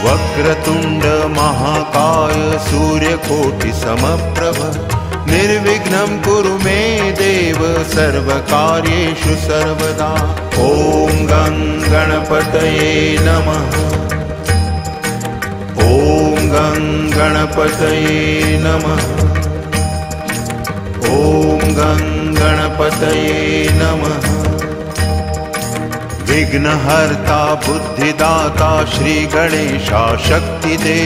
वक्रतुंड महाकाय सूर्यकोटि समप्रभ निर्विघ्नं कुरु मे देव सर्वकार्येषु सर्वदा। ॐ गं गणपतये नमः। ॐ गं गणपतये नमः। ॐ गं गणपतये नमः। विघ्नहर्ता बुद्धिदाता श्री गणेशा शक्ति दे।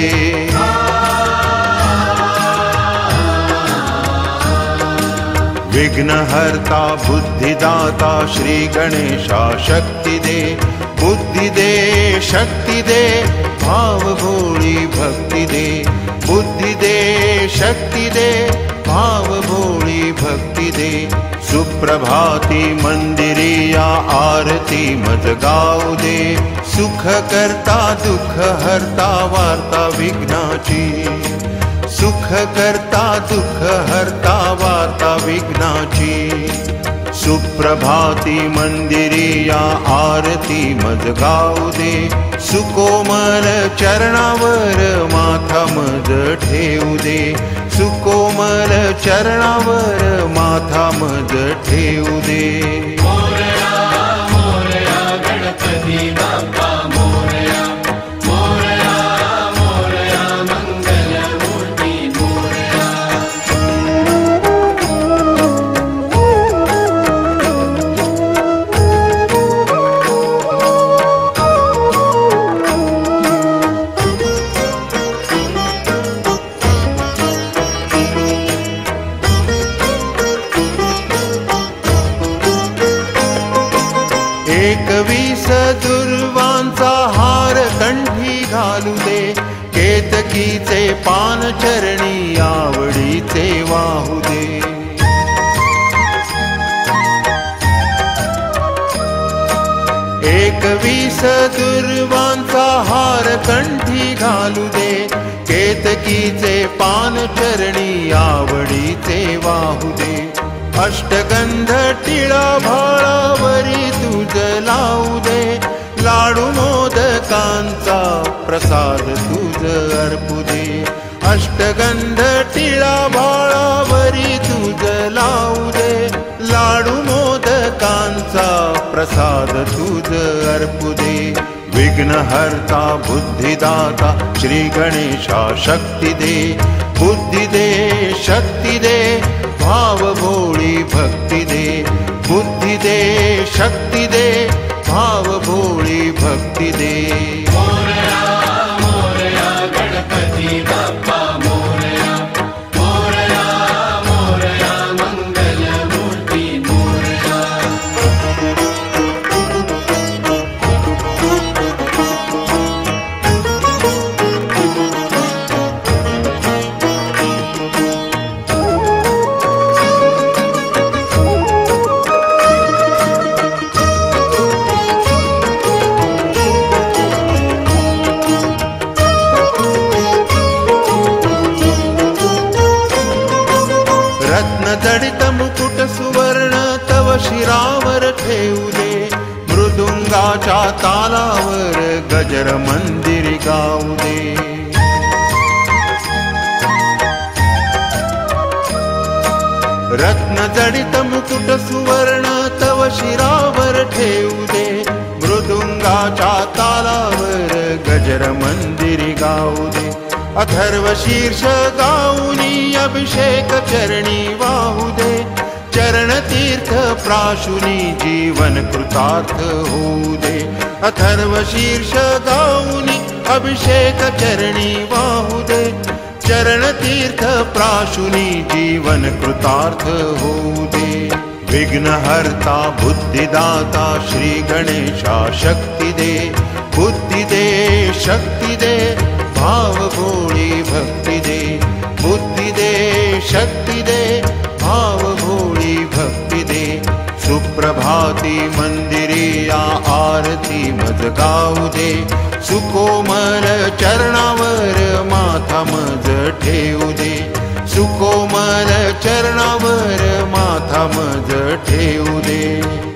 विघ्नहर्ता बुद्धिदाता श्री गणेशा शक्ति दे। बुद्धि दे शक्ति दे भाव भोली भक्ति दे। बुद्धि दे शक्ति दे भाव भोली भक्ति दे। सुप्रभाती मंदिरिया आरती मज गाऊ दे। सुख करता दुख हरता वार्ता विघ्नाची। सुख करता दुख हरता वार्ता विघ्नाची। सुप्रभाती मंदिरिया आरती मज गाऊ दे। सुकोमल चरणावर माथा मज ठेवू दे। सुकोमल चरणावर माथा मज ठेवू दे। मोरया मोरया गणपती बाप्पा मोरया। मोरया मोरया मंगल मूर्ती मोरया। एकवीस दुर्वांचा हार कंठी घालू दे। केतकीचे पान चरणी आवडीचे वाहू दे। एकवीस दुर्वांचा हार कंठी घालू दे। केतकीचे पान चरणी आवडीचे वाहू दे। अष्टगंध टिळा भाळावरी तुझ लावू दे। लाडू मोदकांचा प्रसाद तुझ अर्पू दे। अष्टगंध टिळा भाळावरी तुझ लावू दे। लाडू मोदकांचा प्रसाद तुझ अर्पू दे। विघ्नहर्ता बुद्धिदाता श्री गणेशा शक्ति दे। बुद्धि दे शक्ति दे भाव भोली भक्ति दे। बुद्धि दे शक्ति दे भाव भोली भक्ति दे। मोरया मोरया गणपती बाप्पा मोरया। मोरया मोरया मंगल मूर्ती मोरया। जडित मुकुट सुवर्ण तव शिरावर ठेवू दे। मृदुंगाच्या तालावर गजर मंदिर गाऊ दे। रत्न जडित मुकुट सुवर्ण तव शिरावर ठेवू दे। मृदुंगाच्या तालावर गजर मंदिर गाऊ दे। अथर्व शीर्ष गाऊनी अभिषेक चरणी वाहू दे। चरण तीर्थ प्राशुनी जीवन कृतार्थ होऊ दे। अथर्व शीर्ष गाऊनी अभिषेक चरणी वाहू दे। चरण तीर्थ प्राशुनी जीवन कृतार्थ होऊ दे। विघ्नहर्ता बुद्धिदाता श्री गणेशा शक्ति दे। बुद्धि दे शक्ति दे भाव भोली भक्ति दे। बुद्धि दे गाऊ दे. सुकोमल चरणावर माथा मज ठेवू दे. सुकोमल चरणावर माथा मज ठेवू दे.